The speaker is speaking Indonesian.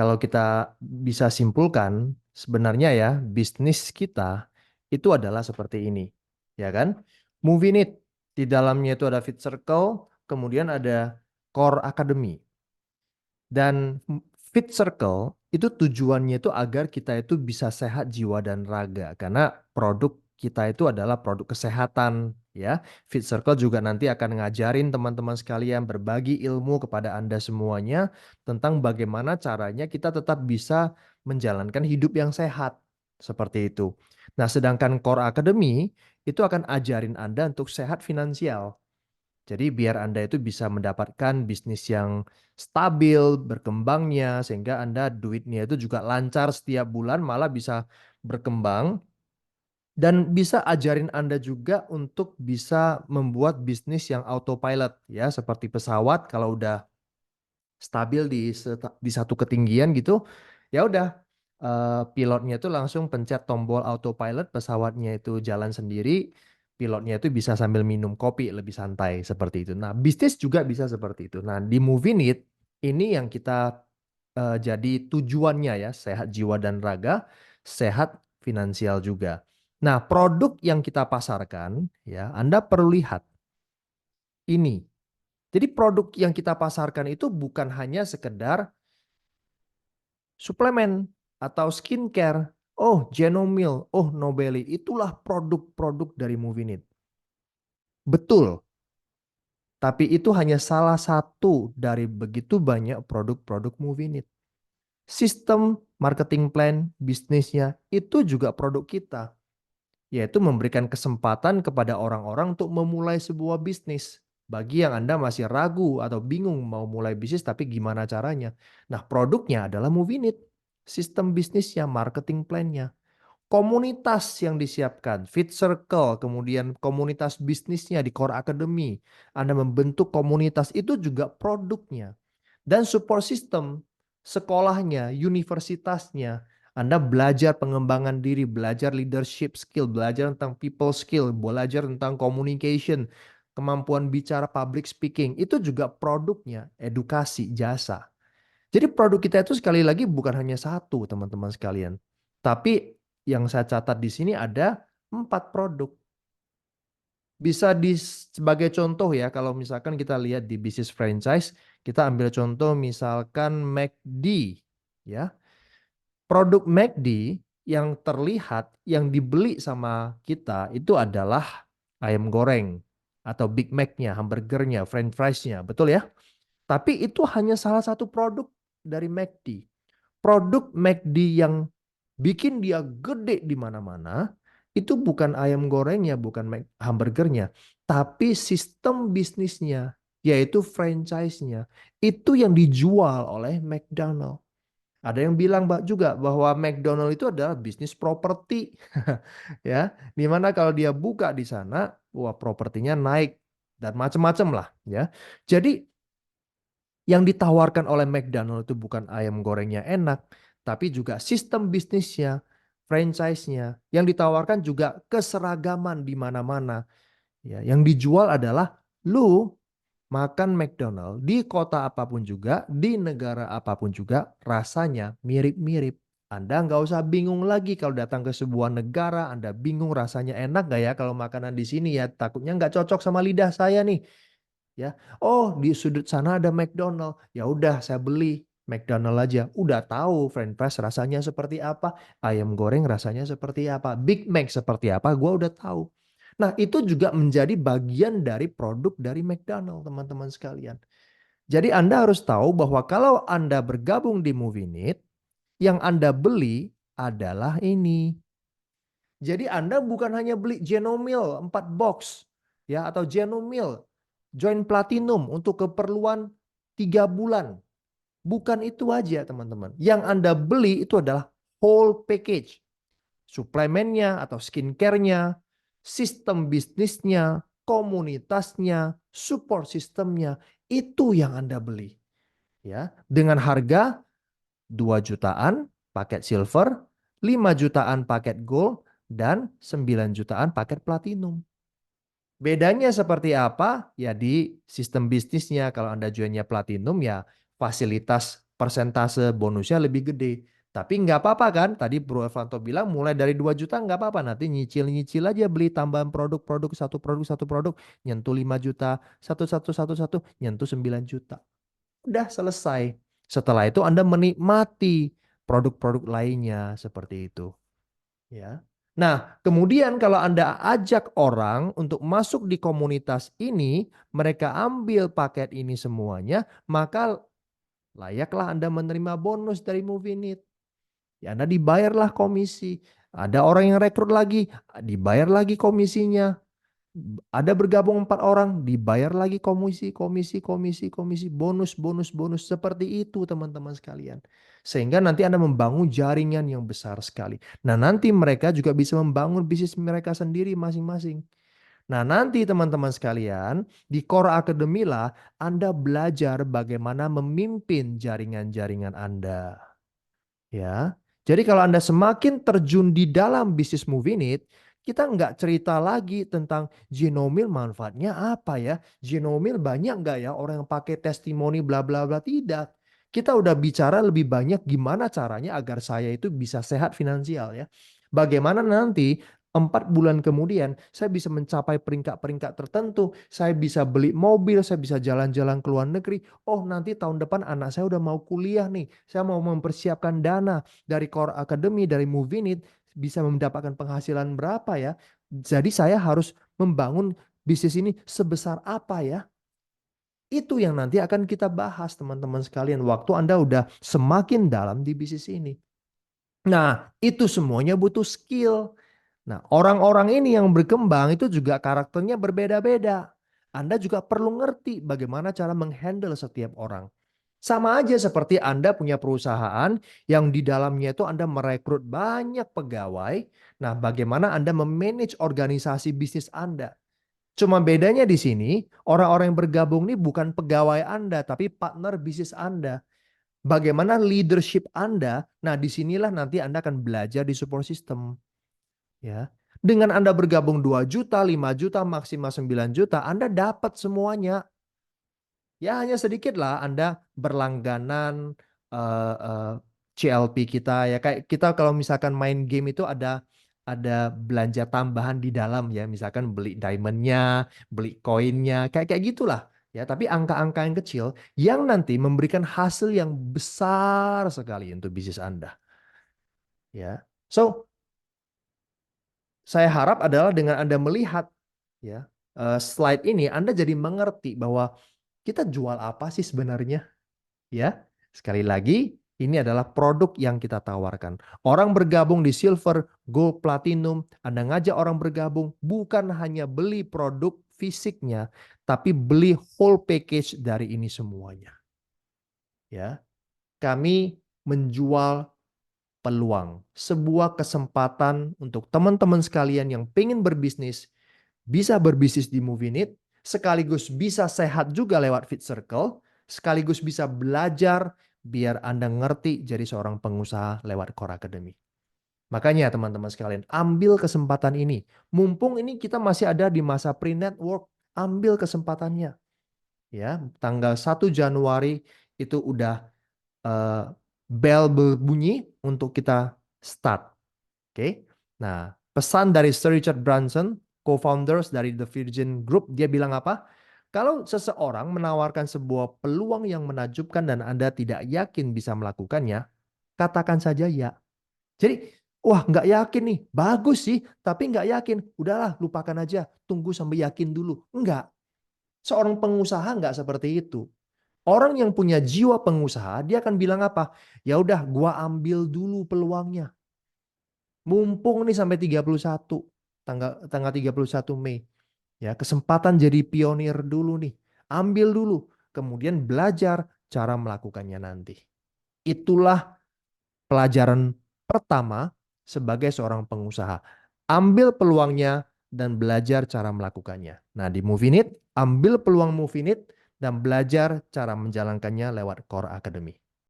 Kalau kita bisa simpulkan, sebenarnya ya bisnis kita itu adalah seperti ini, ya kan? Movinit di dalamnya itu ada Fit Circle, kemudian ada Core Academy. Dan Fit Circle itu tujuannya itu agar kita itu bisa sehat jiwa dan raga. Karena produk kita itu adalah produk kesehatan ya. Fit Circle juga nanti akan ngajarin teman-teman sekalian berbagi ilmu kepada Anda semuanya tentang bagaimana caranya kita tetap bisa menjalankan hidup yang sehat. Seperti itu. Nah, sedangkan Core Academy itu akan ajarin Anda untuk sehat finansial. Jadi biar Anda itu bisa mendapatkan bisnis yang stabil, berkembangnya, sehingga Anda duitnya itu juga lancar setiap bulan, malah bisa berkembang. Dan bisa ajarin Anda juga untuk bisa membuat bisnis yang autopilot, ya, seperti pesawat kalau udah stabil di satu ketinggian gitu, ya udah pilotnya itu langsung pencet tombol autopilot, pesawatnya itu jalan sendiri, pilotnya itu bisa sambil minum kopi lebih santai seperti itu. Nah, bisnis juga bisa seperti itu. Nah, di Movinit ini yang kita jadi tujuannya ya, sehat jiwa dan raga, sehat finansial juga. Nah, produk yang kita pasarkan ya, Anda perlu lihat ini. Jadi produk yang kita pasarkan itu bukan hanya sekedar suplemen atau skincare. Oh, Genomil, oh Nobeli, itulah produk-produk dari Movinit. Betul, tapi itu hanya salah satu dari begitu banyak produk-produk Movinit. Sistem marketing plan bisnisnya itu juga produk kita, yaitu memberikan kesempatan kepada orang-orang untuk memulai sebuah bisnis. Bagi yang Anda masih ragu atau bingung mau mulai bisnis tapi gimana caranya. Nah, produknya adalah Movinit. Sistem bisnisnya, marketing plan-nya. Komunitas yang disiapkan, Fit Circle, kemudian komunitas bisnisnya di Core Academy. Anda membentuk komunitas itu juga produknya. Dan support system, sekolahnya, universitasnya. Anda belajar pengembangan diri, belajar leadership skill, belajar tentang people skill, belajar tentang communication, kemampuan bicara public speaking. Itu juga produknya, edukasi, jasa. Jadi produk kita itu sekali lagi bukan hanya satu, teman-teman sekalian. Tapi yang saya catat di sini ada 4 produk. Bisa sebagai contoh ya, kalau misalkan kita lihat di bisnis franchise, kita ambil contoh misalkan McD, ya. Produk McD yang terlihat, yang dibeli sama kita itu adalah ayam goreng atau Big Mac-nya, hamburgernya, French fries-nya, betul ya? Tapi itu hanya salah satu produk dari McD. Produk McD yang bikin dia gede di mana-mana itu bukan ayam gorengnya, bukan hamburgernya, tapi sistem bisnisnya, yaitu franchise-nya. Itu yang dijual oleh McDonald. Ada yang bilang Mbak juga bahwa McDonald itu adalah bisnis properti. Ya, dimana kalau dia buka di sana, wah propertinya naik dan macam-macam lah ya. Jadi yang ditawarkan oleh McDonald itu bukan ayam gorengnya enak, tapi juga sistem bisnisnya, franchise-nya. Yang ditawarkan juga keseragaman di mana-mana. Ya, yang dijual adalah lu makan McDonald di kota apapun juga, di negara apapun juga, rasanya mirip-mirip. Anda nggak usah bingung lagi kalau datang ke sebuah negara, Anda bingung rasanya enak nggak ya kalau makanan di sini ya, takutnya nggak cocok sama lidah saya nih. Ya, oh di sudut sana ada McDonald, ya udah saya beli McDonald aja. Udah tahu French fries rasanya seperti apa, ayam goreng rasanya seperti apa, Big Mac seperti apa, gua udah tahu. Nah, itu juga menjadi bagian dari produk dari McDonald, teman-teman sekalian. Jadi Anda harus tahu bahwa kalau Anda bergabung di Movinit, yang Anda beli adalah ini. Jadi Anda bukan hanya beli Genomil 4 box ya atau Genomil Join Platinum untuk keperluan 3 bulan. Bukan itu aja, teman-teman. Yang Anda beli itu adalah whole package. Suplemennya atau skincare-nya, sistem bisnisnya, komunitasnya, support sistemnya, itu yang Anda beli. Ya, dengan harga 2 jutaan paket silver, 5 jutaan paket gold, dan 9 jutaan paket platinum. Bedanya seperti apa? Ya di sistem bisnisnya. Kalau Anda joinnya platinum ya fasilitas persentase bonusnya lebih gede. Tapi nggak apa-apa kan, tadi Bro Evanto bilang mulai dari 2 juta nggak apa-apa, nanti nyicil-nyicil aja beli tambahan satu produk, nyentuh 5 juta, satu, nyentuh 9 juta. Udah selesai. Setelah itu Anda menikmati produk-produk lainnya seperti itu. Ya. Nah, kemudian kalau Anda ajak orang untuk masuk di komunitas ini, mereka ambil paket ini semuanya, maka layaklah Anda menerima bonus dari Movinit. Ya, Anda dibayarlah komisi. Ada orang yang rekrut lagi, dibayar lagi komisinya. Ada bergabung 4 orang, dibayar lagi komisi, bonus seperti itu teman-teman sekalian. Sehingga nanti Anda membangun jaringan yang besar sekali. Nah, nanti mereka juga bisa membangun bisnis mereka sendiri masing-masing. Nah, nanti teman-teman sekalian, di Core Academy lah Anda belajar bagaimana memimpin jaringan-jaringan Anda. Ya, jadi kalau Anda semakin terjun di dalam bisnis Movinit, kita nggak cerita lagi tentang genomil manfaatnya apa ya. Genomil banyak nggak ya orang yang pakai testimoni bla bla bla. Tidak. Kita udah bicara lebih banyak gimana caranya agar saya itu bisa sehat finansial ya. Bagaimana nanti 4 bulan kemudian saya bisa mencapai peringkat-peringkat tertentu. Saya bisa beli mobil, saya bisa jalan-jalan ke luar negeri. Oh, nanti tahun depan anak saya udah mau kuliah nih. Saya mau mempersiapkan dana dari Core Academy, dari Movinit, bisa mendapatkan penghasilan berapa ya. Jadi saya harus membangun bisnis ini sebesar apa ya. Itu yang nanti akan kita bahas teman-teman sekalian. Waktu Anda udah semakin dalam di bisnis ini. Nah, itu semuanya butuh skill. Nah, orang-orang ini yang berkembang itu juga karakternya berbeda-beda. Anda juga perlu ngerti bagaimana cara menghandle setiap orang. Sama aja seperti Anda punya perusahaan yang di dalamnya itu Anda merekrut banyak pegawai. Nah, bagaimana Anda memanage organisasi bisnis Anda? Cuma bedanya di sini, orang-orang yang bergabung ini bukan pegawai Anda, tapi partner bisnis Anda. Bagaimana leadership Anda? Nah, disinilah nanti Anda akan belajar di support system. Ya. Dengan Anda bergabung 2 juta, 5 juta, maksimal 9 juta, Anda dapat semuanya. Ya hanya sedikit lah Anda berlangganan eh, eh, CLP kita ya. Kayak kita kalau misalkan main game itu ada belanja tambahan di dalam ya. Misalkan beli diamondnya, beli koinnya, kayak kayak gitulah. Ya, tapi angka-angka yang kecil yang nanti memberikan hasil yang besar sekali untuk bisnis Anda. Ya. So, saya harap adalah dengan Anda melihat ya slide ini, Anda jadi mengerti bahwa kita jual apa sih sebenarnya, ya. Sekali lagi, ini adalah produk yang kita tawarkan. Orang bergabung di Silver, Gold, Platinum, Anda ngajak orang bergabung bukan hanya beli produk fisiknya, tapi beli whole package dari ini semuanya. Ya, kami menjual peluang, sebuah kesempatan untuk teman-teman sekalian yang pengen berbisnis, bisa berbisnis di Movinit, sekaligus bisa sehat juga lewat Fit Circle, sekaligus bisa belajar biar Anda ngerti jadi seorang pengusaha lewat Core Academy. Makanya teman-teman sekalian, ambil kesempatan ini. Mumpung ini kita masih ada di masa pre-network, ambil kesempatannya. Ya, tanggal 1 Januari itu udah eh, bell berbunyi untuk kita start. Oke. Nah, pesan dari Sir Richard Branson, co-founders dari The Virgin Group, dia bilang apa? Kalau seseorang menawarkan sebuah peluang yang menakjubkan dan Anda tidak yakin bisa melakukannya, katakan saja ya. Jadi, wah nggak yakin nih, bagus sih, tapi nggak yakin. Udahlah, lupakan aja, tunggu sampai yakin dulu. Enggak. Seorang pengusaha nggak seperti itu. Orang yang punya jiwa pengusaha, dia akan bilang apa? Ya udah, gua ambil dulu peluangnya. Mumpung nih sampai 31 tanggal tanggal 31 Mei. Ya, kesempatan jadi pionir dulu nih. Ambil dulu, kemudian belajar cara melakukannya nanti. Itulah pelajaran pertama sebagai seorang pengusaha. Ambil peluangnya dan belajar cara melakukannya. Nah, di Movinit, ambil peluang Movinit dan belajar cara menjalankannya lewat Core Academy.